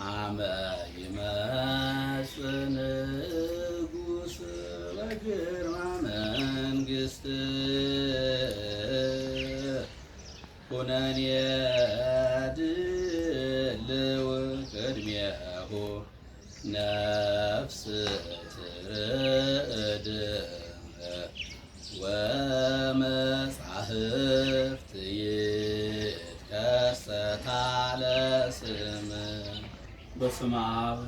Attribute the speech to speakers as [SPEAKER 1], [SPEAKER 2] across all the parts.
[SPEAKER 1] አመ ይመጽእ ንጉሥ በግርማ መንግሥት ኩነኔ ድልው ቅድሜሁ ነፍስ ትርዕድ ወመጻሕፍት ይትከሰታ ለስም።
[SPEAKER 2] በስመ አብ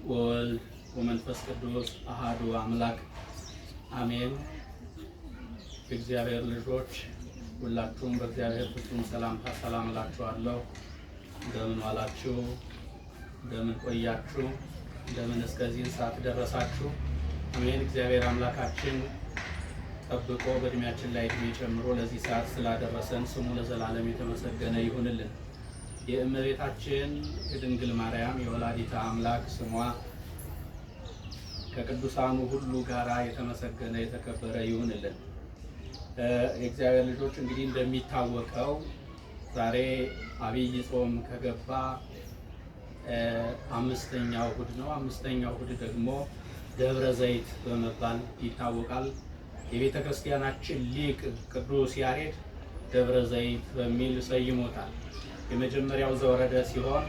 [SPEAKER 2] ወወልድ ወመንፈስ ቅዱስ አሐዱ አምላክ አሜን። የእግዚአብሔር ልጆች ሁላችሁም በእግዚአብሔር ፍጹም ሰላምታ ሰላም እላችኋለሁ። እንደምን ዋላችሁ? እንደምን ቆያችሁ? እንደምን እስከዚህ ሰዓት ደረሳችሁ? አሜን። እግዚአብሔር አምላካችን ጠብቆ በእድሜያችን ላይ እድሜ ጨምሮ ለዚህ ሰዓት ስላደረሰን ስሙ ለዘላለም የተመሰገነ ይሁንልን። የእመቤታችን የድንግል ማርያም የወላዲተ አምላክ ስሟ ከቅዱሳኑ ሁሉ ጋራ የተመሰገነ የተከበረ ይሁንልን። የእግዚአብሔር ልጆች እንግዲህ እንደሚታወቀው ዛሬ አብይ ጾም ከገባ አምስተኛው እሑድ ነው። አምስተኛው እሑድ ደግሞ ደብረ ዘይት በመባል ይታወቃል። የቤተ ክርስቲያናችን ሊቅ ቅዱስ ያሬድ ደብረ ዘይት በሚል ሰይሞታል። የመጀመሪያው ዘወረደ ሲሆን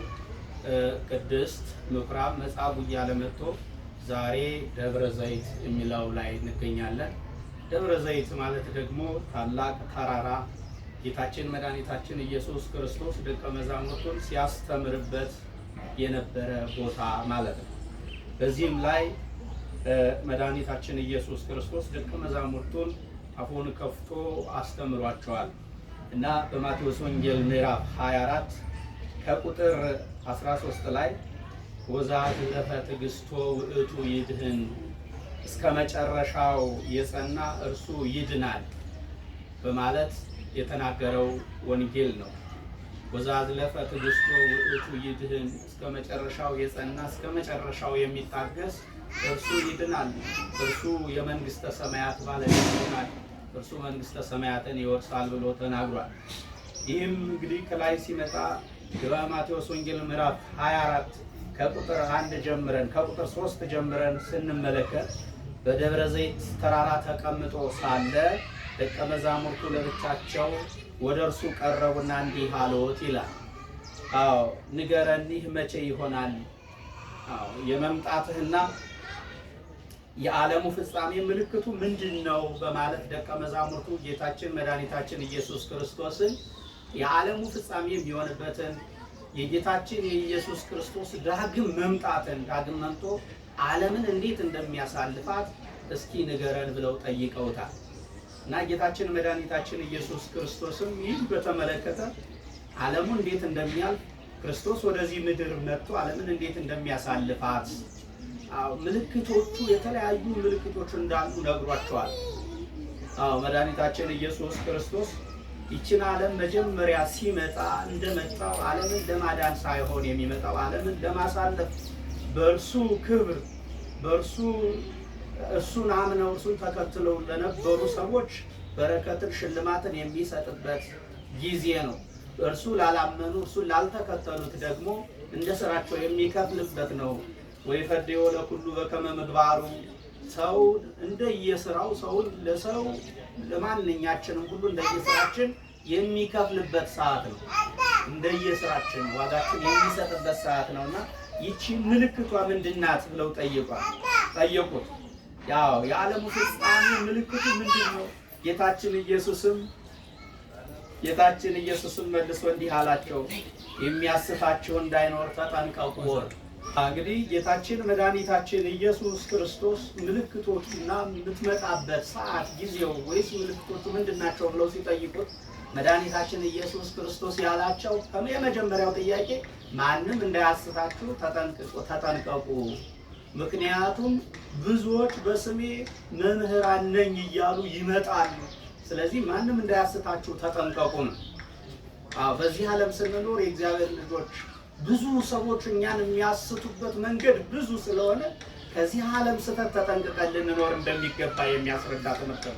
[SPEAKER 2] ቅድስት ምኩራብ መጻጉዕ እያለ መጥቶ ዛሬ ደብረ ዘይት የሚለው ላይ እንገኛለን። ደብረ ዘይት ማለት ደግሞ ታላቅ ተራራ ጌታችን መድኃኒታችን ኢየሱስ ክርስቶስ ደቀ መዛሙርቱን ሲያስተምርበት የነበረ ቦታ ማለት ነው። በዚህም ላይ መድኃኒታችን ኢየሱስ ክርስቶስ ደቀ መዛሙርቱን አፉን ከፍቶ አስተምሯቸዋል እና በማቴዎስ ወንጌል ምዕራፍ 24 ከቁጥር 13 ላይ ወዛትለፈ ትዕግሥቶ ውእቱ ይድህን፣ እስከ መጨረሻው የጸና እርሱ ይድናል በማለት የተናገረው ወንጌል ነው። ወዛትለፈ ትዕግሥቶ ውእቱ ይድህን፣ እስከ መጨረሻው የጸና እስከ መጨረሻው የሚታገስ እርሱ ይድናል፣ እርሱ የመንግስተ ሰማያት ባለቤት ይሆናል፣ እርሱ መንግስተ ሰማያትን ይወርሳል ብሎ ተናግሯል። ይህም እንግዲህ ከላይ ሲመጣ በማቴዎስ ወንጌል ምዕራፍ 24 ከቁጥር 1 ጀምረን ከቁጥር 3 ጀምረን ስንመለከት በደብረ ዘይት ተራራ ተቀምጦ ሳለ ደቀ መዛሙርቱ ለብቻቸው ወደ እርሱ ቀረቡና እንዲህ አሉት ይላል። አዎ ንገረን፣ ይህ መቼ ይሆናል? አዎ የመምጣትህና የዓለሙ ፍጻሜ ምልክቱ ምንድን ነው? በማለት ደቀ መዛሙርቱ ጌታችን መድኃኒታችን ኢየሱስ ክርስቶስን የዓለሙ ፍጻሜ የሚሆንበትን የጌታችን የኢየሱስ ክርስቶስ ዳግም መምጣትን ዳግም መምጦ ዓለምን እንዴት እንደሚያሳልፋት እስኪ ንገረን ብለው ጠይቀውታል። እና ጌታችን መድኃኒታችን ኢየሱስ ክርስቶስም ይህ በተመለከተ ዓለሙ እንዴት እንደሚያልፍ ክርስቶስ ወደዚህ ምድር መጥቶ ዓለምን እንዴት እንደሚያሳልፋት ምልክቶቹ የተለያዩ ምልክቶች እንዳሉ ነግሯቸዋል። መድኃኒታችን ኢየሱስ ክርስቶስ ይችን ዓለም መጀመሪያ ሲመጣ እንደመጣው ዓለምን ለማዳን ሳይሆን የሚመጣው ዓለምን ለማሳለፍ በእርሱ ክብር በእርሱ እሱን አምነው እርሱን ተከትለው ለነበሩ ሰዎች በረከትን ሽልማትን የሚሰጥበት ጊዜ ነው። እርሱ ላላመኑ እርሱን ላልተከተሉት ደግሞ እንደ ስራቸው የሚከፍልበት ነው። ወይፈዴዮ ለኩሉ በከመ ምግባሩ፣ ሰው እንደየስራው ሰውን ለሰው ለማንኛችንም ሁሉ እንደየስራችን የሚከፍልበት ሰዓት ነው። እንደየስራችን ዋጋችን የሚሰጥበት ሰዓት ነውና ይቺ ምልክቷ ምንድናት ብለው ጠየቁት። ያው የዓለሙ ፍጻሜ ምልክቱ ምንድን ነው? ጌታችን ኢየሱስም መልሶ እንዲህ አላቸው፣ የሚያስታችሁ እንዳይኖር ተጠንቀቁ። እንግዲህ ጌታችን መድኃኒታችን ኢየሱስ ክርስቶስ ምልክቶቹና የምትመጣበት ሰዓት ጊዜው ወይስ ምልክቶቹ ምንድናቸው ብለው ሲጠይቁት መድኃኒታችን ኢየሱስ ክርስቶስ ያላቸው የመጀመሪያው ጥያቄ ማንም እንዳያስታችሁ ተጠንቀቁ፣ ምክንያቱም ብዙዎች በስሜ መምህራን ነኝ እያሉ ይመጣሉ፣ ስለዚህ ማንም እንዳያስታችሁ ተጠንቀቁ ነው። በዚህ ዓለም ስንኖር የእግዚአብሔር ልጆች ብዙ ሰዎች እኛን የሚያስቱበት መንገድ ብዙ ስለሆነ ከዚህ ዓለም ስህተት ተጠንቅቀን ልንኖር እንደሚገባ የሚያስረዳ ትምህርት ነው።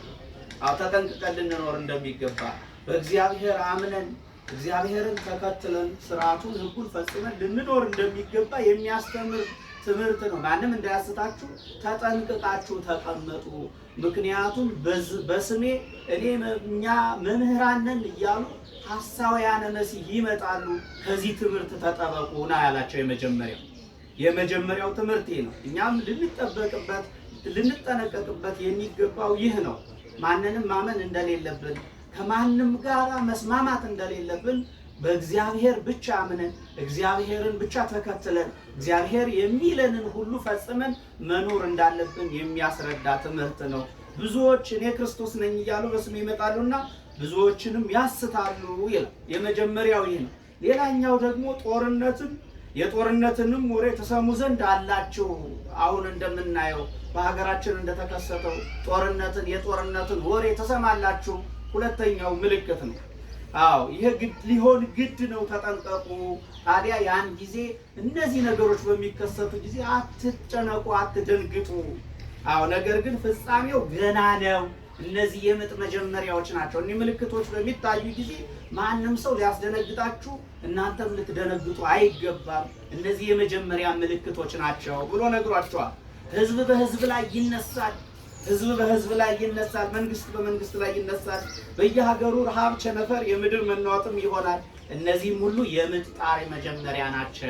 [SPEAKER 2] ተጠንቅቀን ልንኖር እንደሚገባ በእግዚአብሔር አምነን እግዚአብሔርን ተከትለን ስርዓቱን ሕጉን ፈጽመን ልንኖር እንደሚገባ የሚያስተምር ትምህርት ነው። ማንም እንዳያስታችሁ ተጠንቅቃችሁ ተቀመጡ፣ ምክንያቱም በስሜ እኛ መምህራን ነን እያሉ ሐሳውያነ መሲህ ይመጣሉ፣ ከዚህ ትምህርት ተጠበቁ ነው ያላቸው። የመጀመሪያው ትምህርት ይህ ነው። እኛም ልንጠበቅበት ልንጠነቀቅበት የሚገባው ይህ ነው። ማንንም ማመን እንደሌለብን፣ ከማንም ጋር መስማማት እንደሌለብን፣ በእግዚአብሔር ብቻ አምነን እግዚአብሔርን ብቻ ተከትለን እግዚአብሔር የሚለንን ሁሉ ፈጽመን መኖር እንዳለብን የሚያስረዳ ትምህርት ነው። ብዙዎች እኔ ክርስቶስ ነኝ እያሉ በስሜ ይመጣሉና ብዙዎችንም ያስታሉ ይላል። የመጀመሪያው ይህ ነው። ሌላኛው ደግሞ የጦርነትንም ወሬ ተሰሙ ዘንድ አላችሁ። አሁን እንደምናየው በሀገራችን እንደተከሰተው የጦርነትን ወሬ ተሰማላችሁ። ሁለተኛው ምልክት ነው። ይሄ ሊሆን ግድ ነው። ተጠንቀቁ። ታዲያ ያን ጊዜ እነዚህ ነገሮች በሚከሰቱ ጊዜ አትጨነቁ፣ አትደንግጡ። ነገር ግን ፍጻሜው ገና ነው። እነዚህ የምጥ መጀመሪያዎች ናቸው። እኒህ ምልክቶች በሚታዩ ጊዜ ማንም ሰው ሊያስደነግጣችሁ እናንተም ልትደነግጡ አይገባም። እነዚህ የመጀመሪያ ምልክቶች ናቸው ብሎ ነግሯቸዋል። ሕዝብ በሕዝብ ላይ ይነሳል፣ መንግስት በመንግስት ላይ ይነሳል። በየሀገሩ ረሃብ፣ ቸነፈር፣ የምድር መናወጥም ይሆናል። እነዚህም ሁሉ የምጥ ጣር መጀመሪያ ናቸው።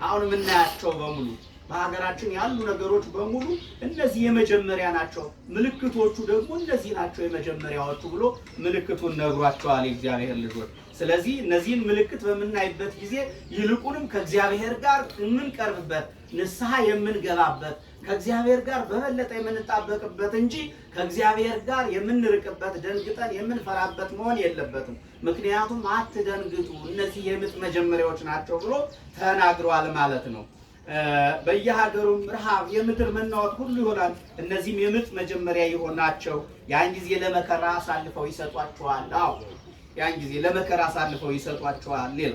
[SPEAKER 2] አሁን የምናያቸው በሙሉ በሀገራችን ያሉ ነገሮች በሙሉ እነዚህ የመጀመሪያ ናቸው። ምልክቶቹ ደግሞ እነዚህ ናቸው የመጀመሪያዎቹ ብሎ ምልክቱን ነግሯቸዋል የእግዚአብሔር ልጆች። ስለዚህ እነዚህን ምልክት በምናይበት ጊዜ ይልቁንም ከእግዚአብሔር ጋር የምንቀርብበት፣ ንስሐ የምንገባበት፣ ከእግዚአብሔር ጋር በበለጠ የምንጣበቅበት እንጂ ከእግዚአብሔር ጋር የምንርቅበት፣ ደንግጠን የምንፈራበት መሆን የለበትም። ምክንያቱም አትደንግጡ፣ እነዚህ የምጥ መጀመሪያዎች ናቸው ብሎ ተናግሯል ማለት ነው። በየሀገሩም ረሃብ፣ የምድር መናወጥ ሁሉ ይሆናል። እነዚህም የምጥ መጀመሪያ ናቸው። ያን ጊዜ ለመከራ አሳልፈው ይሰጧቸዋል። ያን ጊዜ ለመከራ አሳልፈው ይሰጧቸዋል ሌላ።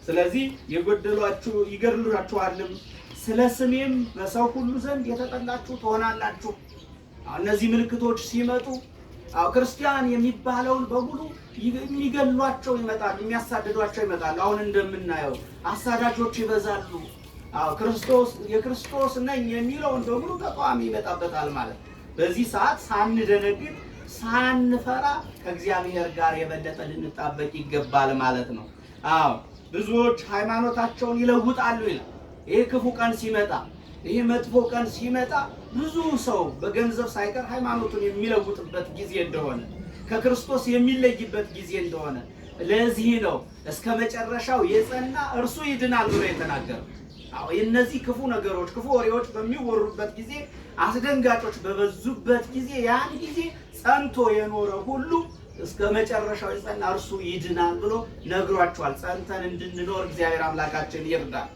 [SPEAKER 2] ስለዚህ ይገድሏችኋልም፣ ስለ ስሜም በሰው ሁሉ ዘንድ የተጠላችሁ ትሆናላችሁ። እነዚህ ምልክቶች ሲመጡ ክርስቲያን የሚባለውን በሙሉ የሚገድሏቸው ይመጣሉ፣ የሚያሳድዷቸው ይመጣሉ። አሁን እንደምናየው አሳዳጆች ይበዛሉ። የክርስቶስ ነኝ የሚለውን በሙሉ ተቃዋሚ ይመጣበታል ማለት ነው። በዚህ ሰዓት ሳንደነግጥ ሳንፈራ ከእግዚአብሔር ጋር የበለጠ ልንጣበቅ ይገባል ማለት ነው። ብዙዎች ሃይማኖታቸውን ይለውጣሉ ይላል። ይህ ክፉ ቀን ሲመጣ፣ ይህ መጥፎ ቀን ሲመጣ ብዙ ሰው በገንዘብ ሳይቀር ሃይማኖቱን የሚለውጥበት ጊዜ እንደሆነ፣ ከክርስቶስ የሚለይበት ጊዜ እንደሆነ፣ ለዚህ ነው እስከ መጨረሻው የጸና እርሱ ይድናል ብሎ የተናገረው። እነዚህ ክፉ ነገሮች፣ ክፉ ወሬዎች በሚወሩበት ጊዜ፣ አስደንጋጮች በበዙበት ጊዜ፣ ያን ጊዜ ጸንቶ የኖረ ሁሉ እስከ መጨረሻው የጸና እርሱ ይድናል ብሎ ነግሯቸዋል። ጸንተን እንድንኖር እግዚአብሔር አምላካችን ይርዳል።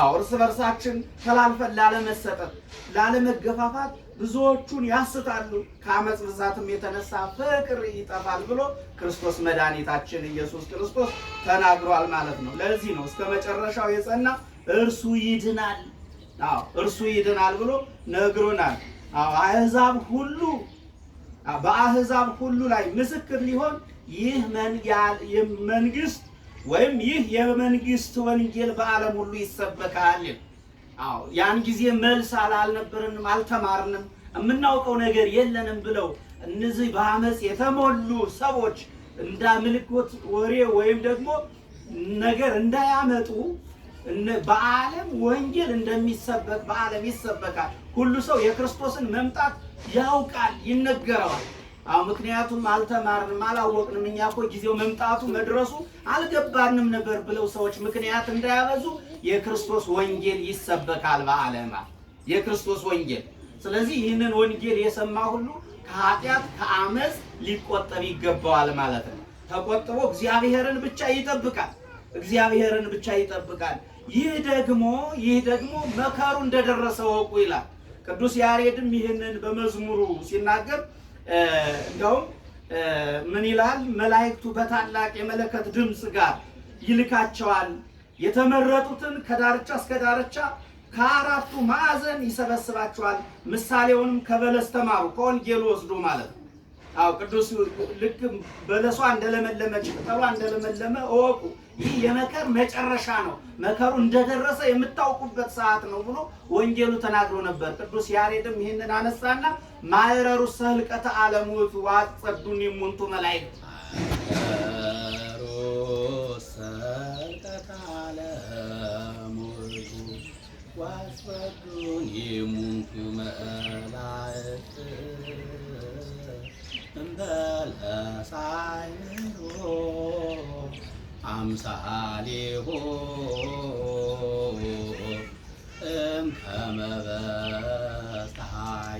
[SPEAKER 2] እርስ በርሳችን ተላልፈን ላለመሰጠት፣ ላለመገፋፋት ብዙዎቹን ያስታሉ። ከአመፅ ብዛትም የተነሳ ፍቅር ይጠፋል ብሎ ክርስቶስ መድኃኒታችን ኢየሱስ ክርስቶስ ተናግሯል ማለት ነው። ለዚህ ነው እስከ መጨረሻው የጸና እርሱ ይድናል፣ እርሱ ይድናል ብሎ ነግሮናል። በአሕዛብ ሁሉ ላይ ምስክር ሊሆን ይህ መንግስት ወይም ይህ የመንግስት ወንጌል በዓለም ሁሉ ይሰበካል። ያን ጊዜ መልስ አልነበረንም፣ አልተማርንም፣ የምናውቀው ነገር የለንም ብለው እነዚህ በአመፅ የተሞሉ ሰዎች እንደ ምልክት ወሬ ወይም ደግሞ ነገር እንዳያመጡ በዓለም ወንጌል እንደሚሰበክ በዓለም ይሰበካል። ሁሉ ሰው የክርስቶስን መምጣት ያውቃል፣ ይነገረዋል። ምክንያቱም አልተማርንም፣ አላወቅንም፣ እኛ እኮ ጊዜው መምጣቱ መድረሱ አልገባንም ነበር ብለው ሰዎች ምክንያት እንዳያበዙ የክርስቶስ ወንጌል ይሰበካል በዓለም፣ የክርስቶስ ወንጌል። ስለዚህ ይህንን ወንጌል የሰማ ሁሉ ከኃጢአት ከአመፅ ሊቆጠብ ይገባዋል ማለት ነው። ተቆጥቦ እግዚአብሔርን ብቻ ይጠብቃል፣ እግዚአብሔርን ብቻ ይጠብቃል። ይህ ደግሞ መከሩ እንደደረሰ ወቁ ይላል። ቅዱስ ያሬድም ይህንን በመዝሙሩ ሲናገር እንደውም ምን ይላል? መላእክቱ በታላቅ የመለከት ድምፅ ጋር ይልካቸዋል፣ የተመረጡትን ከዳርቻ እስከ ዳርቻ ከአራቱ ማዕዘን ይሰበስባቸዋል። ምሳሌውንም ከበለስ ተማሩ፣ ከወንጌሉ ወስዶ ማለት ነው። አዎ ቅዱስ ልክ በለሷ እንደለመለመች ቅጠሏ እንደለመለመ እወቁ። ይህ የመከር መጨረሻ ነው፣ መከሩ እንደደረሰ የምታውቁበት ሰዓት ነው ብሎ ወንጌሉ ተናግሮ ነበር። ቅዱስ ያሬድም ይህንን አነሳና ማዕረሩ ሰህልቀተ ዓለም ውእቱ ወአጸዱኒ እሙንቱ መላእክት
[SPEAKER 1] ዋስፈዱኒ እሙንቱ መላእክት እንበለ ሳይሮ አምሳሌሁ እምከመ በጽሐ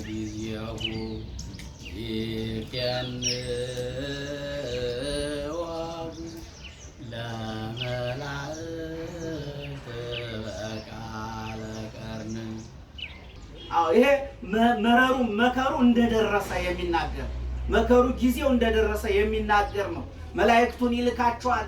[SPEAKER 1] ጊዜሁ ይፌንወሙ ለመላእክት በቃለ ቀርን።
[SPEAKER 2] ይሄ መከሩ እንደደረሰ የሚናገር መከሩ ጊዜው እንደደረሰ የሚናገር ነው። መላእክቱን ይልካቸዋል።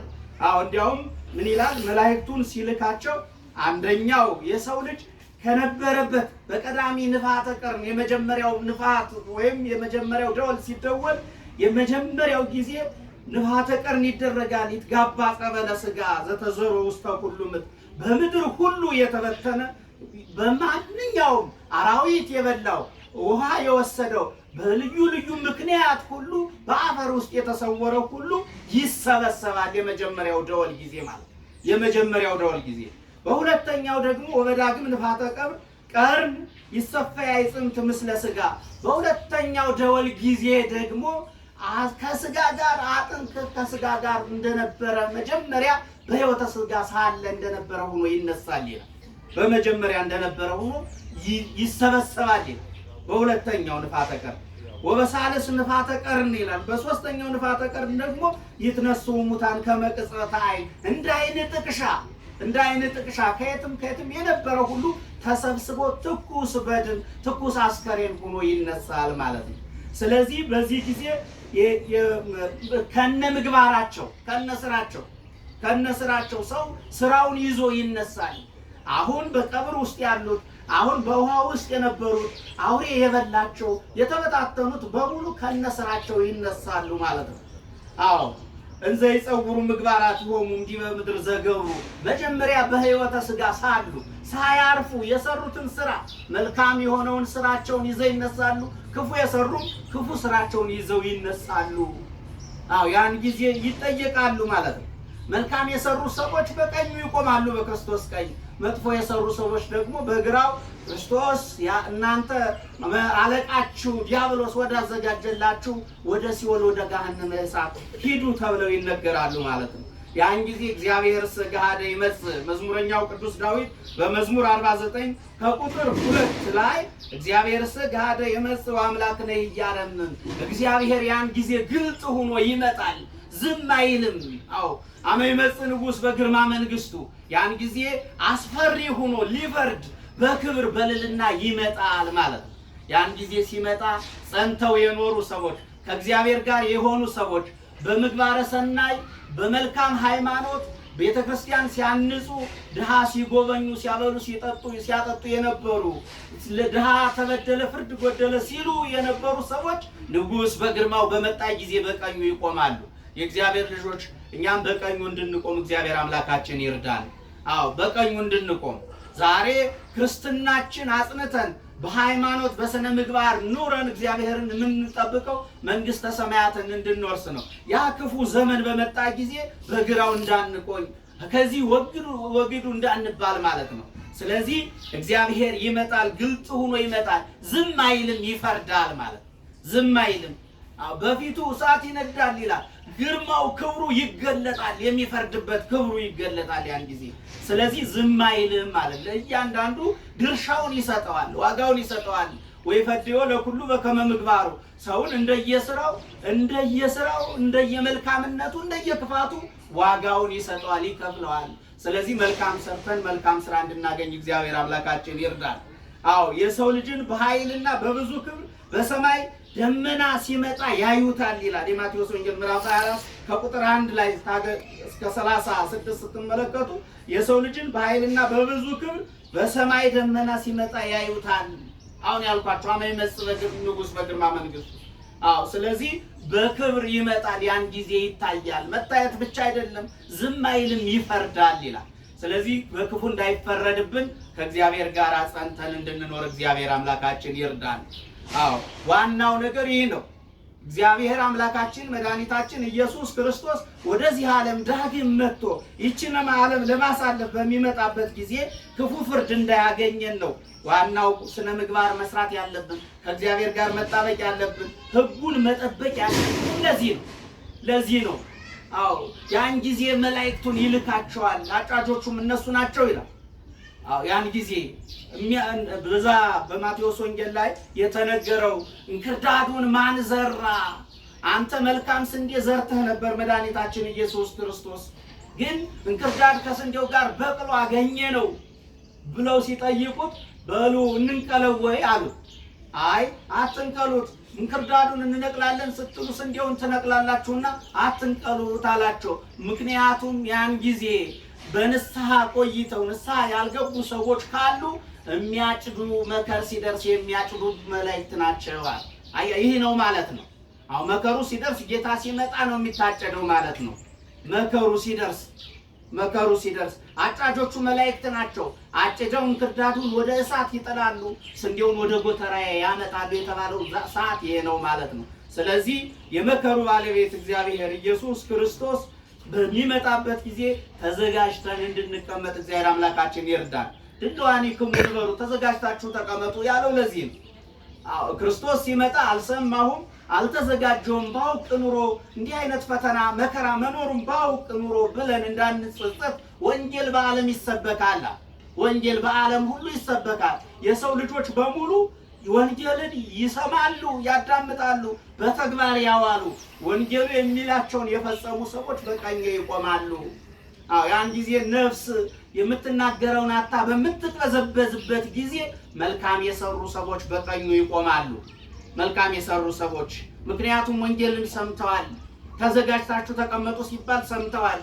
[SPEAKER 2] እንዲያውም ምን ይላል? መላእክቱን ሲልካቸው አንደኛው የሰው ልጅ ከነበረበት በቀዳሚ ንፋተ ቀርን የመጀመሪያው ንፋት ወይም የመጀመሪያው ደወል ሲደወል የመጀመሪያው ጊዜ ንፋተ ቀርን ይደረጋል። ይትጋባ ጸበለ ሥጋ ዘተዘሮ ውስተ ኩሉ ምድር፣ በምድር ሁሉ የተበተነ በማንኛውም አራዊት የበላው ውሃ የወሰደው በልዩ ልዩ ምክንያት ሁሉ በአፈር ውስጥ የተሰወረው ሁሉ ይሰበሰባል። የመጀመሪያው ደወል ጊዜ ማለት የመጀመሪያው ደወል ጊዜ። በሁለተኛው ደግሞ ወበዳግም ንፋተ ቀርን ይሰፈያ ይጽምት ምስለ ሥጋ። በሁለተኛው ደወል ጊዜ ደግሞ ከሥጋ ጋር አጥንት ከሥጋ ጋር እንደነበረ መጀመሪያ በሕይወተ ሥጋ ሳለ እንደነበረ ሆኖ ይነሳል ይላል። በመጀመሪያ እንደነበረ ሆኖ ይሰበሰባል ይላል በሁለተኛው ንፋተ ቀርን። ወበሳልስ ንፋተ ቀርን ይላል። በሶስተኛው ንፋተ ቀርን ደግሞ ይትነሱ ሙታን ከመቅጽበተ ዓይን፣ እንደ ዓይን ጥቅሻ ከየትም የነበረ ሁሉ ተሰብስቦ ትኩስ በድን ትኩስ አስከሬን ሆኖ ይነሳል ማለት ነው። ስለዚህ በዚህ ጊዜ ከነ ምግባራቸው ከነ ስራቸው ሰው ስራውን ይዞ ይነሳል። አሁን በቀብር ውስጥ ያሉት አሁን በውሃ ውስጥ የነበሩት አውሬ የበላቸው የተበታተኑት በሙሉ ከነስራቸው ይነሳሉ ማለት ነው። እንዘ ይጸውሩ ምግባራት ሆሙ እንዲህ በምድር ዘገብሩ፣ መጀመሪያ በሕይወተ ሥጋ ሳሉ ሳያርፉ የሰሩትን ስራ መልካም የሆነውን ስራቸውን ይዘው ይነሳሉ። ክፉ የሰሩም ክፉ ስራቸውን ይዘው ይነሳሉ። ያን ጊዜ ይጠየቃሉ ማለት ነው። መልካም የሰሩ ሰዎች በቀኙ ይቆማሉ በክርስቶስ ቀኝ፣ መጥፎ የሰሩ ሰዎች ደግሞ በግራው ክርስቶስ እናንተ አለቃችሁ ዲያብሎስ ወዳዘጋጀላችሁ ወደ ሲኦል ወደ ገሃነመ እሳት ሂዱ ተብለው ይነገራሉ ማለት ነው። ያን ጊዜ እግዚአብሔር ገሃደ ይመጽእ፣ መዝሙረኛው ቅዱስ ዳዊት በመዝሙር 49 ከቁጥር 2 ላይ እግዚአብሔር ገሃደ ይመጽእ ወአምላክነ ይያረምም፣ እግዚአብሔር ያን ጊዜ ግልጥ ሆኖ ይመጣል፣ ዝም አይልም። አመ ይመጽእ ንጉሥ በግርማ መንግስቱ፣ ያን ጊዜ አስፈሪ ሆኖ ሊፈርድ በክብር በልልና ይመጣል ማለት ነው። ያን ጊዜ ሲመጣ ጸንተው የኖሩ ሰዎች ከእግዚአብሔር ጋር የሆኑ ሰዎች በምግባረ ሰናይ በመልካም ሃይማኖት ቤተክርስቲያን ሲያንጹ ድሃ ሲጎበኙ ሲያበሉ ሲያጠጡ የነበሩ ድሃ ተበደለ ፍርድ ጎደለ ሲሉ የነበሩ ሰዎች ንጉሥ በግርማው በመጣ ጊዜ በቀኙ ይቆማሉ። የእግዚአብሔር ልጆች እኛም በቀኙ እንድንቆም እግዚአብሔር አምላካችን ይርዳል። በቀኙ እንድንቆም ዛሬ ክርስትናችን አጽንተን በሃይማኖት በስነ ምግባር ኑረን እግዚአብሔርን የምንጠብቀው መንግስተ ሰማያትን እንድንወርስ ነው። ያ ክፉ ዘመን በመጣ ጊዜ በግራው እንዳንቆይ ከዚህ ወግዱ እንዳንባል ማለት ነው። ስለዚህ እግዚአብሔር ይመጣል፣ ግልጥ ሆኖ ይመጣል፣ ዝም አይልም፣ ይፈርዳል ማለት ዝም አይልም። በፊቱ እሳት ይነዳል ይላል። ግርማው ክብሩ ይገለጣል፣ የሚፈርድበት ክብሩ ይገለጣል ያን ጊዜ። ስለዚህ ዝም አይልም ማለት ለእያንዳንዱ ድርሻውን ይሰጠዋል፣ ዋጋውን ይሰጠዋል። ወይፈድዮ ለኩሉ በከመ ምግባሩ፣ ሰውን እንደየስራው እንደየመልካምነቱ እንደየክፋቱ ዋጋውን ይሰጠዋል፣ ይከፍለዋል። ስለዚህ መልካም ሰርተን መልካም ስራ እንድናገኝ እግዚአብሔር አምላካችን ይርዳል። የሰው ልጅን በኃይልና በብዙ ክብር በሰማይ ደመና ሲመጣ ያዩታል ይላል የማቴዎስ ወንጌል ምዕራፍ 24 ከቁጥር 1 ላይ እስከ 36 ስትመለከቱ የሰው ልጅን በኃይልና በብዙ ክብር በሰማይ ደመና ሲመጣ ያዩታል። አሁን ያልኳቸው አመ ይመጽእ ንጉሥ በግርማ መንግስቱ፣
[SPEAKER 3] አዎ ስለዚህ በክብር ይመጣል፣ ያን ጊዜ ይታያል። መታየት ብቻ አይደለም ዝም አይልም ይፈርዳል ይላል። ስለዚህ በክፉ እንዳይፈረድብን ከእግዚአብሔር ጋር ጸንተን እንድንኖር እግዚአብሔር አምላካችን ይርዳን። አዎ ዋናው ነገር ይህ ነው። እግዚአብሔር አምላካችን መድኃኒታችን ኢየሱስ ክርስቶስ ወደዚህ ዓለም ዳግም መጥቶ ይህችንም ዓለም ለማሳለፍ በሚመጣበት ጊዜ ክፉ ፍርድ እንዳያገኘን ነው ዋናው ስነ ምግባር መስራት ያለብን፣ ከእግዚአብሔር ጋር መጣበቅ ያለብን፣ ሕጉን መጠበቅ ያለብን ለዚህ ነው። አዎ ያን ጊዜ መላእክቱን ይልካቸዋል፣ አጫጆቹም እነሱ ናቸው ይላል። አዎ ያን ጊዜ በዛ በማቴዎስ ወንጌል ላይ የተነገረው እንክርዳዱን ማን ዘራ? አንተ መልካም ስንዴ ዘርተህ ነበር መድኃኒታችን ኢየሱስ ክርስቶስ፣ ግን እንክርዳድ ከስንዴው ጋር በቅሎ አገኘ ነው ብለው ሲጠይቁት በሉ እንንቀለው ወይ አሉት። አይ አትንቀሉት፣ እንክርዳዱን እንነቅላለን ስትሉ ስንዴውን ትነቅላላችሁና አትንቀሉት አላቸው። ምክንያቱም ያን ጊዜ በንስሐ ቆይተው ንስሐ ያልገቡ ሰዎች ካሉ የሚያጭዱ መከር ሲደርስ የሚያጭዱ መላእክት ናቸው። ይህ ነው ማለት ነው። አሁን መከሩ ሲደርስ ጌታ ሲመጣ ነው የሚታጨደው ማለት ነው። መከሩ ሲደርስ አጫጆቹ መላእክት ናቸው። አጭደው እንክርዳዱን ወደ እሳት ይጥላሉ፣ ስንዴውን ወደ ጎተራዬ ያመጣሉ የተባለው ሰዓት ይሄ ነው ማለት ነው። ስለዚህ የመከሩ ባለቤት እግዚአብሔር ኢየሱስ ክርስቶስ በሚመጣበት ጊዜ ተዘጋጅተን እንድንቀመጥ እግዚአብሔር አምላካችን ይርዳን። ድልዋኒክሙ ንበሩ፣ ተዘጋጅታችሁ ተቀመጡ ያለው ለዚህ ነው። አዎ ክርስቶስ ሲመጣ አልሰማሁም አልተዘጋጀውም ባውቅ ኑሮ እንዲህ አይነት ፈተና መከራ መኖሩን ባውቅ ኑሮ ብለን እንዳንጸጸት ወንጌል በዓለም ይሰበካል። ወንጌል በዓለም ሁሉ ይሰበካል። የሰው ልጆች በሙሉ ወንጌልን ይሰማሉ፣ ያዳምጣሉ፣ በተግባር ያዋሉ። ወንጌሉ የሚላቸውን የፈጸሙ ሰዎች በቀኝ ይቆማሉ። አዎ ያን ጊዜ ነፍስ የምትናገረውን አታ በምትቀዘበዝበት ጊዜ መልካም የሰሩ ሰዎች በቀኙ ይቆማሉ። መልካም የሰሩ ሰዎች ምክንያቱም ወንጌልን ሰምተዋል። ተዘጋጅታችሁ ተቀመጡ ሲባል ሰምተዋል።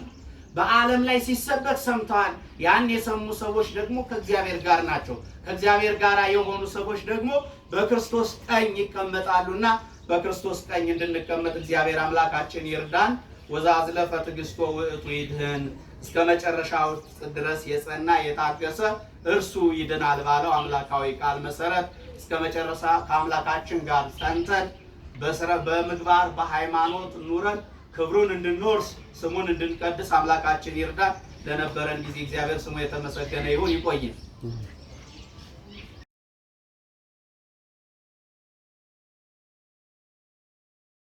[SPEAKER 3] በዓለም ላይ ሲሰበክ ሰምተዋል። ያን የሰሙ ሰዎች ደግሞ ከእግዚአብሔር ጋር ናቸው። ከእግዚአብሔር ጋር የሆኑ ሰዎች ደግሞ በክርስቶስ ቀኝ ይቀመጣሉና በክርስቶስ ቀኝ እንድንቀመጥ እግዚአብሔር አምላካችን ይርዳን። ወዛዝለፈ ትዕግሥቶ ውእቱ ይድህን፣ እስከ መጨረሻው ድረስ የጸና የታገሰ እርሱ ይድናል ባለው አምላካዊ ቃል መሰረት እስከ መጨረሻ ከአምላካችን ጋር ጸንተን በምግባር በሃይማኖት ኑረን ክብሩን እንድንወርስ ስሙን እንድንቀድስ አምላካችን ይርዳን። ለነበረን ጊዜ እግዚአብሔር ስሙ የተመሰገነ ይሁን። ይቆይን።